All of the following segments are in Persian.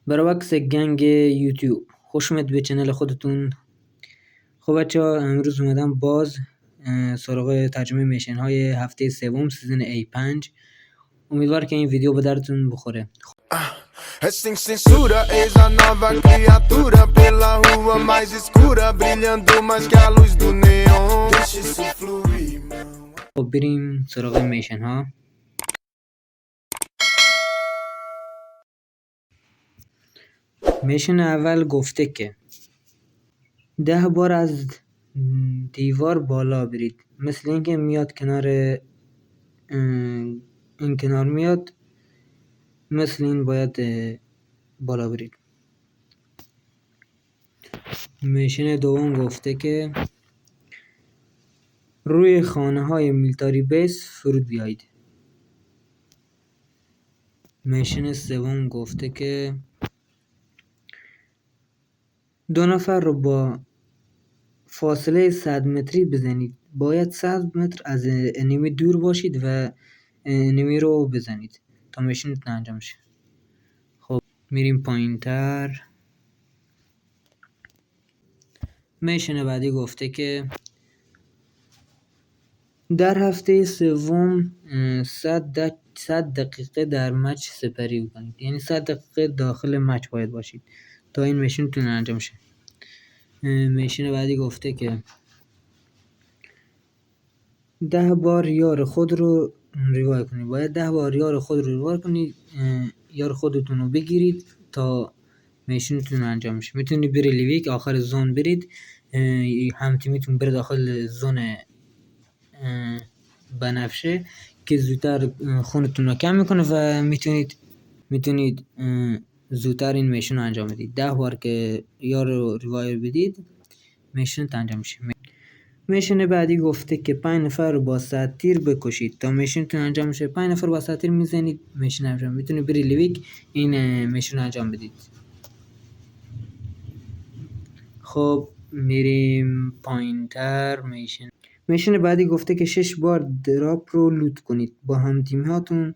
برعکس گنگ یوتیوب خوش اومد به چنل خودتون. خب بچه‌ها، امروز اومدم باز سراغ ترجمه میشن های هفته سوم سیزن A5. امیدوار که این ویدیو به درتون بخوره. Sem censura, eis a nova criatura pela rua mais escura, brilhando mais que a luz do neon. Deixa isso fluir, خب بریم سراغ میشن ها. میشن اول گفته که 10 بار از دیوار بالا برید. مثل اینکه میاد کنار این کنار میاد، مثل این باید بالا برید. میشن دوم گفته که روی خانه های میلیتاری بیس فرود بیایید. میشن سوم گفته که 2 نفر رو با فاصله 100 متری بزنید. باید 100 متر از انیمی دور باشید و انیمی رو بزنید تا میشنتون انجام شه. خب میریم پایین تر. میشن بعدی گفته که در هفته سوم 100 دقیقه در مچ سپری کنید. یعنی 100 دقیقه داخل مچ باید باشید تا این میشنتون انجام شه. میشن بعدی گفته که 10 بار یار خود رو ریوای کنید. باید 10 بار یار خود رو ریوای کنید. یار خودتون رو بگیرید تا میشنتون انجام شه. میتونید بری لیویک آخر زون برید، هم تیمیتون بره داخل زون بنفشه که زودتر خونتون رو کم میکنه و میتونید زودتر این میشن رو انجام بدید. 10 بار که یار رو ریوای بدید میشن انجام میشه. میشن بعدی گفته که 5 نفر رو با ساتیر بکشید تا میشنتون انجام میشه. 5 نفر با ساتیر میزنید میشن انجام. میتونید بری لیویک این میشن انجام بدید. خب میریم پایین تر. میشن بعدی گفته که 6 بار دراپ رو لوت کنید با هم تیم هاتون.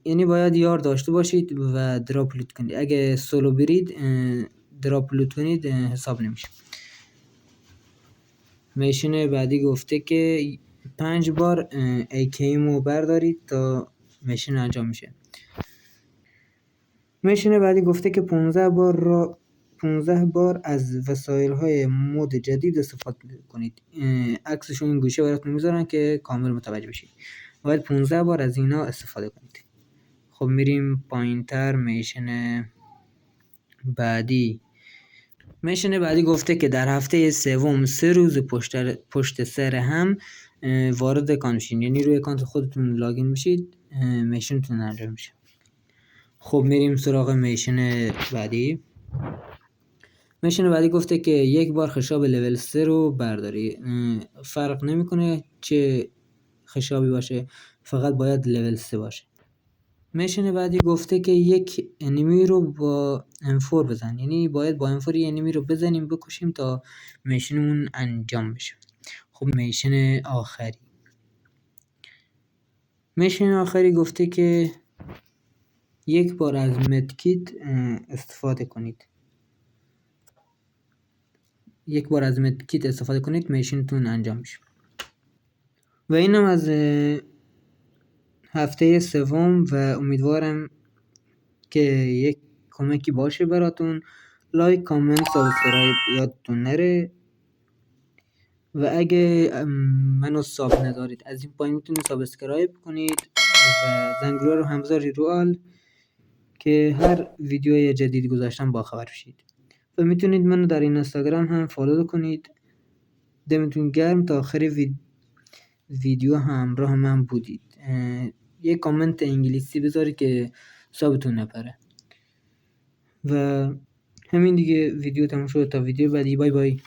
یعنی باید یار داشته باشید و دراپ لوت کنید. اگه سولو برید دراپ لوت کنید حساب نمیشه. میشن بعدی گفته که 5 بار AKM بردارید تا میشن انجام میشه. میشن بعدی گفته که 15 بار از وسایل های مود جدید استفاده کنید. عکسشون این گوشه براتون میذارن که کامل متوجه بشید. باید 15 بار از اینا استفاده کنید. خب میریم پایین تر. میشن بعدی گفته که در هفته سوم 3 روز پشت سر هم وارد اکانت میشین. یعنی روی اکانت خودتون لاگین میشید میشنتون انجام میشه. خب میریم سراغ میشن بعدی. میشن بعدی گفته که 1 بار خشاب لول 3 رو برداری. فرق نمیکنه چه خشابی باشه، فقط باید لول 3 باشه. میشن بعدی گفته که 1 انیمی رو با M4 بزن. یعنی باید با M4 انیمی رو بزنیم بکشیم تا میشنمون انجام بشه. خب میشن آخری گفته که 1 بار از مدکیت استفاده کنید. 1 بار از مدکیت استفاده کنید میشنتون انجام میشه. و اینم از هفته سوم و امیدوارم که یک کمکی باشه براتون. لایک، کامنت، سابسکرایب یادتون نره. و اگه منو ساب ندارید از این پایین میتونید سابسکرایب کنید و زنگوله رو هم بذارید رو آل که هر ویدیوی جدید گذاشتم با خبر بشید. و میتونید منو در این اینستاگرام هم فالو کنید. دمتون گرم تا آخر ویدیو همراه من بودید. یک کامنت انگلیسی بذارید که حسابتون نپره. و همین دیگه، ویدیو تموم شد. تا ویدیو بعدی، بای بای.